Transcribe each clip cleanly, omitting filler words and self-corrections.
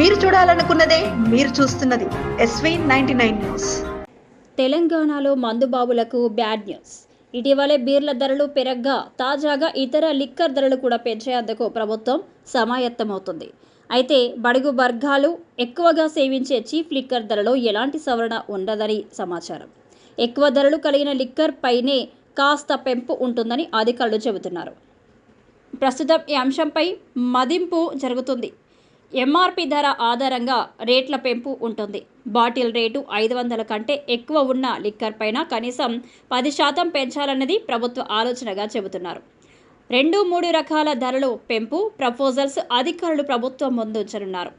మీరు చూడాలనుకున్నదే మీరు చూస్తున్నది SV99 న్యూస్. తెలంగాణలో మందుబాబులకు బ్యాడ్ న్యూస్. ఇటీవలే బీర్ల ధరలు పెరగ్గా తాజాగా ఇతర లిక్కర్ ధరలు కూడా పెంచేందుకు ప్రభుత్వం సమాయత్తమవుతుంది. అయితే బడుగు వర్గాలు ఎక్కువగా సేవించే చీఫ్ లిక్కర్ ధరలో ఎలాంటి సవరణ ఉండదని సమాచారం. ఎక్కువ ధరలు కలిగిన లిక్కర్ పైనే కాస్త పెంపు ఉంటుందని అధికారులు చెబుతున్నారు. ప్రస్తుతం ఈ అంశంపై మదింపు జరుగుతుంది. ఎంఆర్పి ధర ఆధారంగా రేట్ల పెంపు ఉంటుంది. బాటిల్ రేటు 500 కంటే ఎక్కువ ఉన్న లిక్కర్ పైన కనీసం 10% పెంచాలన్నది ప్రభుత్వ ఆలోచనగా చెబుతున్నారు. 2-3 రకాల ధరలు పెంపు ప్రపోజల్స్ అధికారులు ప్రభుత్వం ముందుంచనున్నారు.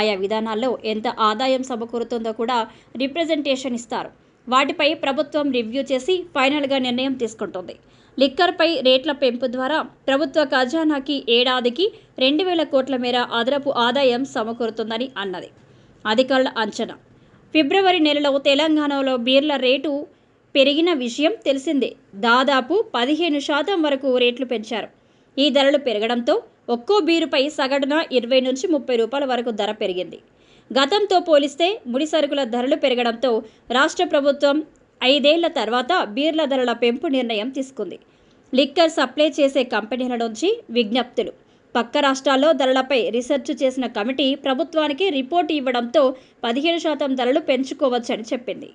ఆయా విధానాల్లో ఎంత ఆదాయం సమకూరుతుందో కూడా రిప్రజెంటేషన్ ఇస్తారు. వాటిపై ప్రభుత్వం రివ్యూ చేసి ఫైనల్గా నిర్ణయం తీసుకుంటుంది. లిక్కర్పై రేట్ల పెంపు ద్వారా ప్రభుత్వ ఖజానాకి ఏడాదికి 2000 కోట్ల మేర అదనపు ఆదాయం సమకూరుతుందని అన్నది అధికారుల అంచనా. ఫిబ్రవరి నెలలో తెలంగాణలో బీర్ల రేటు పెరిగిన విషయం తెలిసిందే. దాదాపు 15% వరకు రేట్లు పెంచారు. ఈ ధరలు పెరగడంతో ఒక్కో బీరుపై సగటున 20 నుంచి 30 రూపాయల వరకు ధర పెరిగింది. గతంతో పోలిస్తే ముడి సరుకుల ధరలు పెరగడంతో రాష్ట్ర ప్రభుత్వం 5 ఏళ్ల తర్వాత బీర్ల ధరల పెంపు నిర్ణయం తీసుకుంది. లిక్కర్ సప్లై చేసే కంపెనీల నుంచి విజ్ఞప్తులు, పక్క రాష్ట్రాల్లో ధరలపై రీసెర్చ్ చేసిన కమిటీ ప్రభుత్వానికి రిపోర్టు ఇవ్వడంతో 15% ధరలు పెంచుకోవచ్చని చెప్పింది.